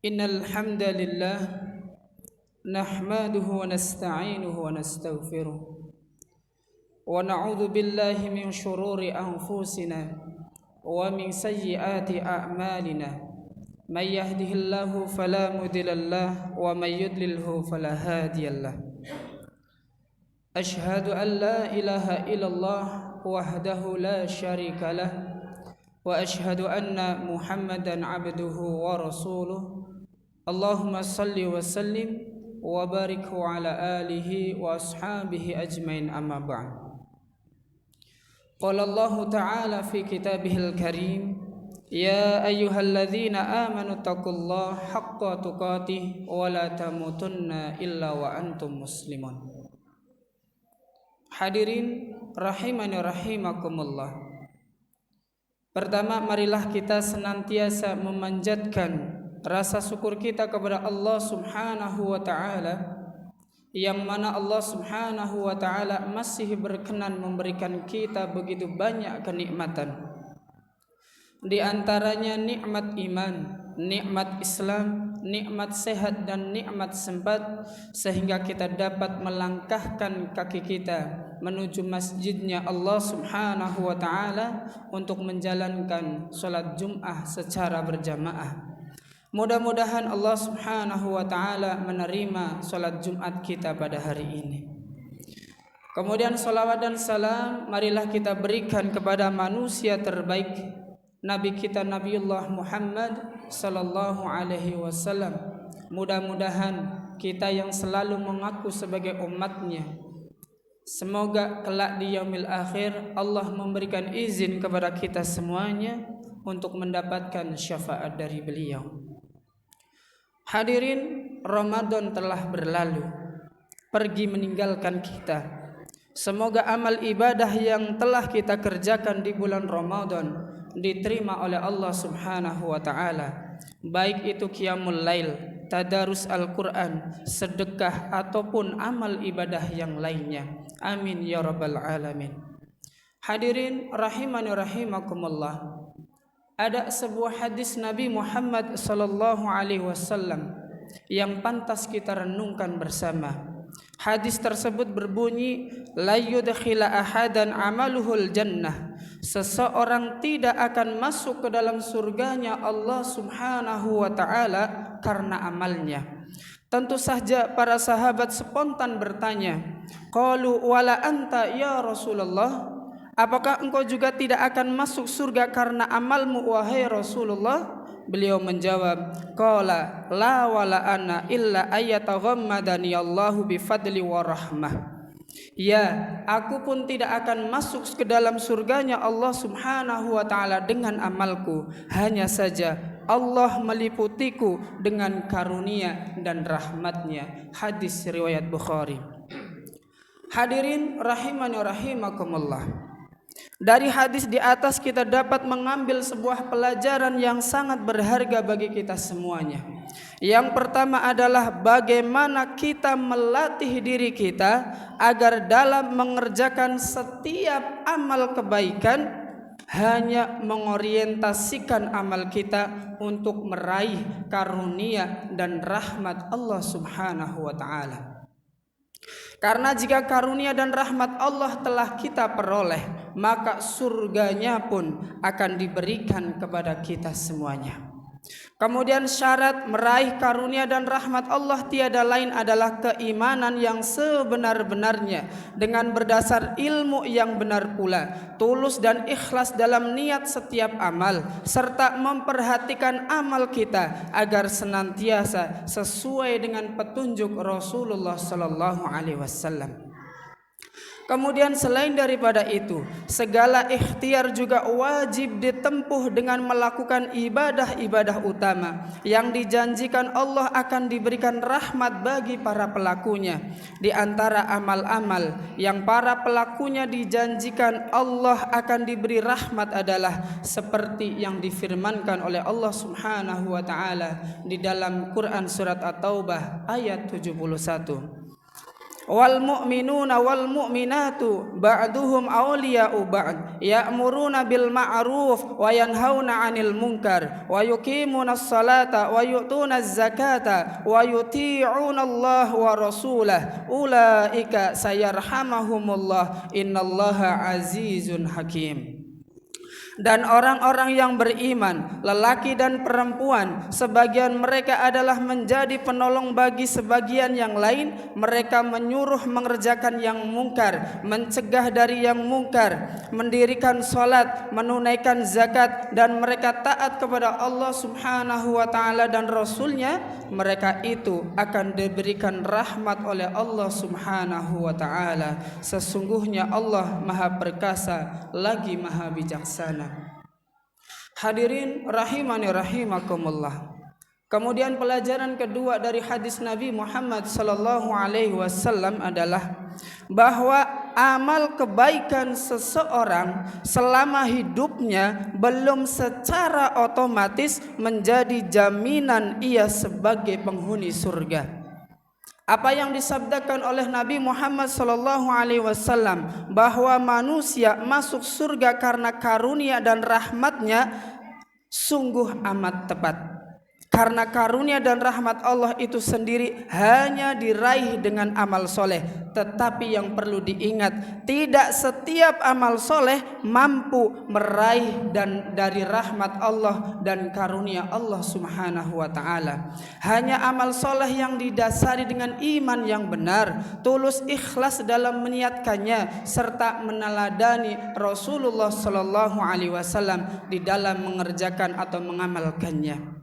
Innal hamdalillah nahmaduhu wa nasta'inuhu wa nastaghfiruh wa na'udzu billahi min shururi anfusina wa min sayyiati a'malina may yahdihillahu fala mudhillalah wa may yudlilhu fala hadiyalah. Ashhadu an la ilaha illallah wahdahu la syarikalah wa ashhadu anna Muhammadan abduhu wa rasuluh. Allahumma salli wa sallim wa barik ala alihi wa ashabihi ajmain, amma ba'd. Qala Allah ta'ala fi kitabihil karim, ya ayyuhalladzina amanu taqullaha haqqa tuqatih wa la tamutunna illa wa antum muslimun. Hadirin rahimani rahimakumullah. Pertama, marilah kita senantiasa memanjatkan rasa syukur kita kepada Allah Subhanahu wa ta'ala, yang mana Allah Subhanahu wa ta'ala masih berkenan memberikan kita begitu banyak kenikmatan. Di antaranya nikmat iman, nikmat Islam, nikmat sehat dan nikmat sempat, sehingga kita dapat melangkahkan kaki kita menuju masjidnya Allah Subhanahu wa ta'ala untuk menjalankan sholat Jum'ah secara berjamaah. Mudah-mudahan Allah Subhanahu wa ta'ala menerima sholat Jumat kita pada hari ini. Kemudian salawat dan salam marilah kita berikan kepada manusia terbaik, Nabi kita Nabiullah Muhammad sallallahu alaihi wasallam. Mudah-mudahan kita yang selalu mengaku sebagai umatnya, semoga kelak di yaumil akhir Allah memberikan izin kepada kita semuanya untuk mendapatkan syafaat dari beliau. Hadirin, Ramadan telah berlalu, pergi meninggalkan kita. Semoga amal ibadah yang telah kita kerjakan di bulan Ramadan diterima oleh Allah Subhanahu wa ta'ala, baik itu qiyamul lail, tadarus Al-Quran, sedekah ataupun amal ibadah yang lainnya. Amin ya rabbal alamin. Hadirin rahimani rahimakumullah. Ada sebuah hadis Nabi Muhammad sallallahu alaihi wasallam yang pantas kita renungkan bersama. Hadis tersebut berbunyi, la yudkhila ahadan amaluhul jannah. Seseorang tidak akan masuk ke dalam surganya Allah Subhanahu wa ta'ala karena amalnya. Tentu saja para sahabat spontan bertanya, qalu wala anta ya Rasulullah? Apakah engkau juga tidak akan masuk surga karena amalmu wahai Rasulullah? Beliau menjawab, qala la wala ana illa ayataghammadani Allahu bifadli wa rahmah. Ya, aku pun tidak akan masuk ke dalam surganya Allah Subhanahu wa ta'ala dengan amalku. Hanya saja Allah meliputiku dengan karunia dan rahmatnya. Hadis riwayat Bukhari. Hadirin rahimani rahimakumullah. Dari hadis di atas kita dapat mengambil sebuah pelajaran yang sangat berharga bagi kita semuanya. Yang pertama adalah bagaimana kita melatih diri kita agar dalam mengerjakan setiap amal kebaikan hanya mengorientasikan amal kita untuk meraih karunia dan rahmat Allah Subhanahu wa ta'ala. Karena jika karunia dan rahmat Allah telah kita peroleh, maka surganya pun akan diberikan kepada kita semuanya. Kemudian syarat meraih karunia dan rahmat Allah tiada lain adalah keimanan yang sebenar-benarnya dengan berdasar ilmu yang benar pula, tulus dan ikhlas dalam niat setiap amal, serta memperhatikan amal kita agar senantiasa sesuai dengan petunjuk Rasulullah sallallahu alaihi wasallam. Kemudian selain daripada itu, segala ikhtiar juga wajib ditempuh dengan melakukan ibadah-ibadah utama yang dijanjikan Allah akan diberikan rahmat bagi para pelakunya. Di antara amal-amal yang para pelakunya dijanjikan Allah akan diberi rahmat adalah seperti yang difirmankan oleh Allah Subhanahu wa ta'ala di dalam Quran surat At-Taubah ayat 71. wal mu'minuna wal mu'minatu ba'duhum awliya'u ba'd ya'muruna bil ma'ruf wa yanhauna 'anil munkar wa yuqimunas salata wa yu'tunaz zakata wa yuti'una Allah wa rasulahu ulaika sayarhamahumullah innallaha azizun hakim. Dan orang-orang yang beriman, lelaki dan perempuan, sebagian mereka adalah menjadi penolong bagi sebagian yang lain. Mereka menyuruh mengerjakan yang mungkar, mencegah dari yang mungkar, mendirikan salat, menunaikan zakat, dan mereka taat kepada Allah Subhanahu wa taala dan Rasulnya. Mereka itu akan diberikan rahmat oleh Allah Subhanahu wa taala. Sesungguhnya Allah Maha Perkasa lagi Maha Bijaksana. Hadirin rahimani rahimakumullah. Kemudian pelajaran kedua dari hadis Nabi Muhammad sallallahu alaihi wasallam adalah bahwa amal kebaikan seseorang selama hidupnya belum secara otomatis menjadi jaminan ia sebagai penghuni surga. Apa yang disabdakan oleh Nabi Muhammad sallallahu alaihi wasallam bahwa manusia masuk surga karena karunia dan rahmatnya sungguh amat tepat. Karena karunia dan rahmat Allah itu sendiri hanya diraih dengan amal soleh. Tetapi yang perlu diingat, tidak setiap amal soleh mampu meraih dan dari rahmat Allah dan karunia Allah Subhanahu wa ta'ala. Hanya amal soleh yang didasari dengan iman yang benar, tulus ikhlas dalam meniatkannya, serta meneladani Rasulullah Sallallahu Alaihi Wasallam di dalam mengerjakan atau mengamalkannya.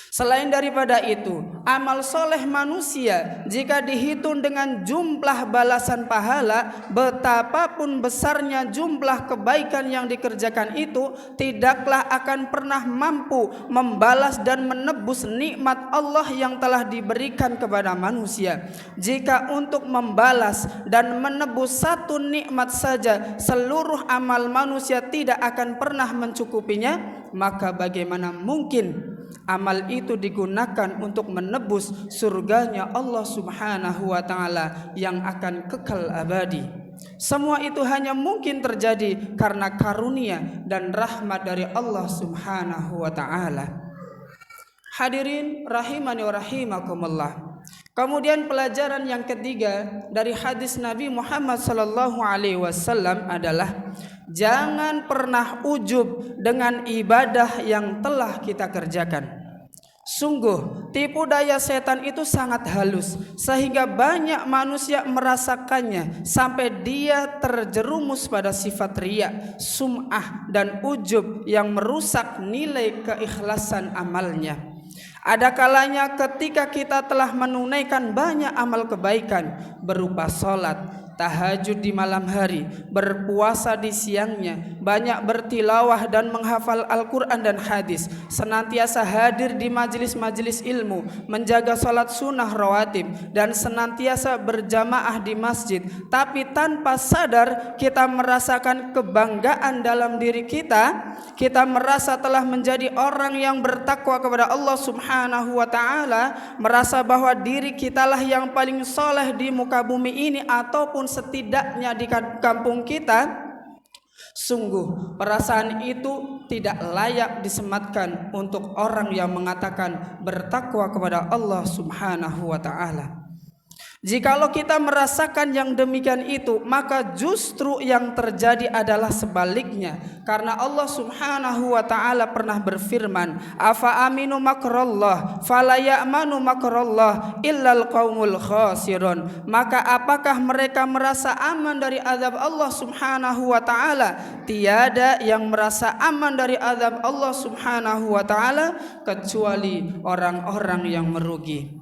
Selain daripada itu, amal soleh manusia jika dihitung dengan jumlah balasan pahala, betapapun besarnya jumlah kebaikan yang dikerjakan itu, tidaklah akan pernah mampu membalas dan menebus nikmat Allah yang telah diberikan kepada manusia. Jika untuk membalas dan menebus satu nikmat saja seluruh amal manusia tidak akan pernah mencukupinya, maka bagaimana mungkin amal itu digunakan untuk menebus surganya Allah Subhanahu wa ta'ala yang akan kekal abadi. Semua itu hanya mungkin terjadi karena karunia dan rahmat dari Allah Subhanahu wa ta'ala. Hadirin rahimani wa rahimakumullah. Kemudian pelajaran yang ketiga dari hadis Nabi Muhammad sallallahu alaihi wasallam adalah jangan pernah ujub dengan ibadah yang telah kita kerjakan. Sungguh tipu daya setan itu sangat halus sehingga banyak manusia merasakannya sampai dia terjerumus pada sifat riya, sum'ah dan ujub yang merusak nilai keikhlasan amalnya. Ada kalanya ketika kita telah menunaikan banyak amal kebaikan berupa salat, tahajud di malam hari, berpuasa di siangnya, banyak bertilawah dan menghafal Al-Quran dan hadis, senantiasa hadir di majelis-majelis ilmu, menjaga salat sunnah rawatib, dan senantiasa berjamaah di masjid. Tapi tanpa sadar kita merasakan kebanggaan dalam diri kita. Kita merasa telah menjadi orang yang bertakwa kepada Allah Subhanahu wa ta'ala, merasa bahwa diri kitalah yang paling soleh di muka bumi ini ataupun setidaknya di kampung kita. Sungguh perasaan itu tidak layak disematkan untuk orang yang mengatakan bertakwa kepada Allah Subhanahu wa ta'ala. Jikalau kita merasakan yang demikian itu, maka justru yang terjadi adalah sebaliknya. Karena Allah Subhanahu wa ta'ala pernah berfirman, afa aminu makrallah fala ya'manu makrallah illal qaumul khasirun. Maka apakah mereka merasa aman dari azab Allah Subhanahu wa ta'ala? Tiada yang merasa aman dari azab Allah Subhanahu wa ta'ala kecuali orang-orang yang merugi.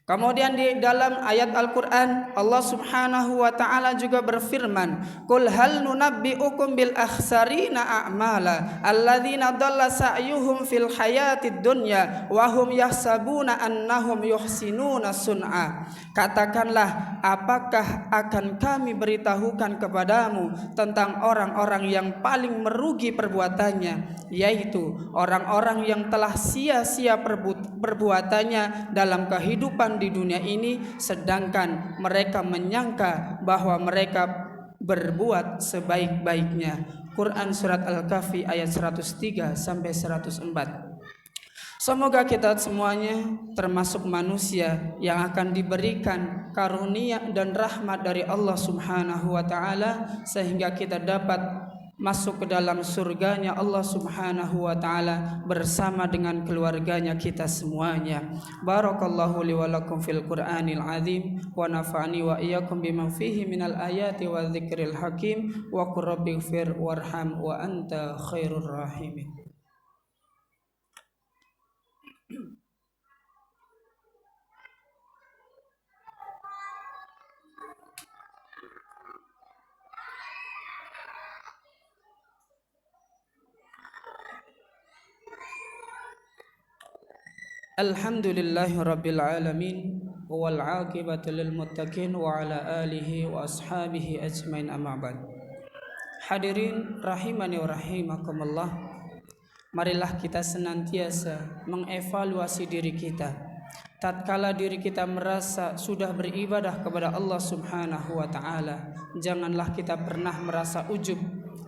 Kemudian di dalam ayat Al-Quran Allah Subhanahu wa ta'ala juga berfirman, Qul hal nunabbi'ukum bil akhsarina a'mala alladzina dhalla sa'yuhum fil hayatid dunya wa hum yahsabuna annahum yuhsinuna sun'a. Katakanlah, apakah akan kami beritahukan kepadamu tentang orang-orang yang paling merugi perbuatannya, yaitu orang-orang yang telah sia-sia perbuatannya dalam kehidupan kehidupan di dunia ini, sedangkan mereka menyangka bahwa mereka berbuat sebaik-baiknya. Quran surat Al-Kahfi ayat 103 sampai 104. Semoga kita semuanya termasuk manusia yang akan diberikan karunia dan rahmat dari Allah Subhanahu wa taala sehingga kita dapat masuk ke dalam surganya Allah Subhanahu wa taala bersama dengan keluarganya kita semuanya. Barakallahu li wa lakum fil Qur'anil azim wa nafa'ani wa iyyakum bima fihi minal ayati wa dzikril hakim wa qur rabbighfir warham wa anta khairur rahimin. Alhamdulillahi rabbil alamin wal aqibatu lil muttaqin wa ala alihi wa ashabihi ajmain amma ba'd. Hadirin rahimani wa rahimakumullah. Marilah kita senantiasa mengevaluasi diri kita. Tatkala diri kita merasa sudah beribadah kepada Allah Subhanahu wa taala, janganlah kita pernah merasa ujub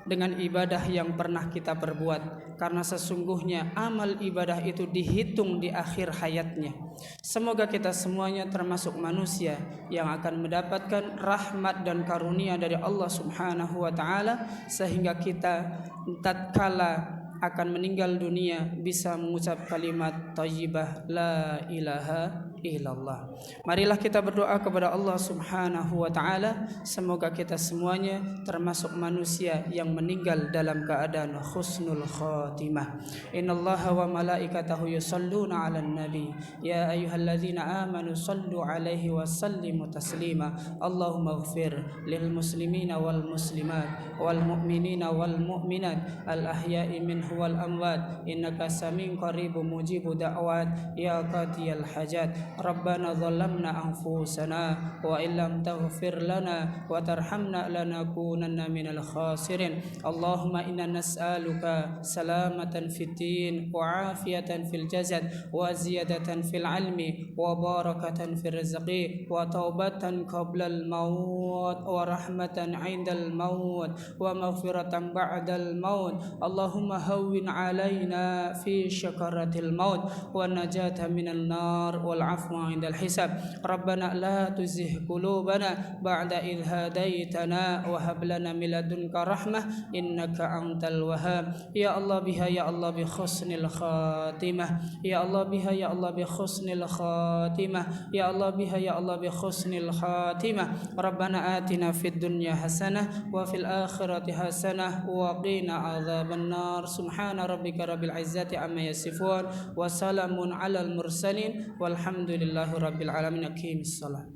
dengan ibadah yang pernah kita perbuat, karena sesungguhnya amal ibadah itu dihitung di akhir hayatnya. Semoga kita semuanya termasuk manusia yang akan mendapatkan rahmat dan karunia dari Allah Subhanahu wa taala sehingga kita tatkala akan meninggal dunia bisa mengucap kalimat thayyibah la ilaha illallah. Marilah kita berdoa kepada Allah Subhanahu wa taala semoga kita semuanya termasuk manusia yang meninggal dalam keadaan husnul khatimah. Innallaha wa malaikatahu yusholluna 'alan nabi ya ayyuhalladzina amanu shallu 'alaihi wa sallimu taslima. Allahumma ighfir lil muslimina wal muslimat wal mu'minina wal mu'minat al ahya'i minhum wal amwat innaka samiun qaribun mujibud da'wat ya qadiyal hajat. Rabbana zalamna anfusana wa illam taghfir lana wa tarhamna lanakunanna minal khasirin. Allahumma inna nas'aluka salamatan fid din wa afiyatan fil jasad wa ziyadatan fil ilmi wa barakatan fil rizqi wa taubatan qabla al maut wa rahmatan 'indal maut wa maghfiratan ba'dal maut. Allahumma hawwin 'alaina fi syakaratil maut wa najata minal nar wal afwa 'indal hisab. Rabbana la tuzigh qulubana ba'da idh hadaitana wa hab lana min ladunka rahmah innaka antal wahhab. Ya Allah biha ya Allah bi husnil khatimah. Ya Allah biha ya Allah bi husnil khatimah. Ya Allah biha ya Allah bi husnil khatimah. Rabbana atina fid dunya hasanah wa fil akhirati hasanah wa qina adzaban nar. Subhana rabbika rabbil izzati amma yasifun wa salamun alal mursalin walhamdulillahi rabbil alamin. Aqimis salat.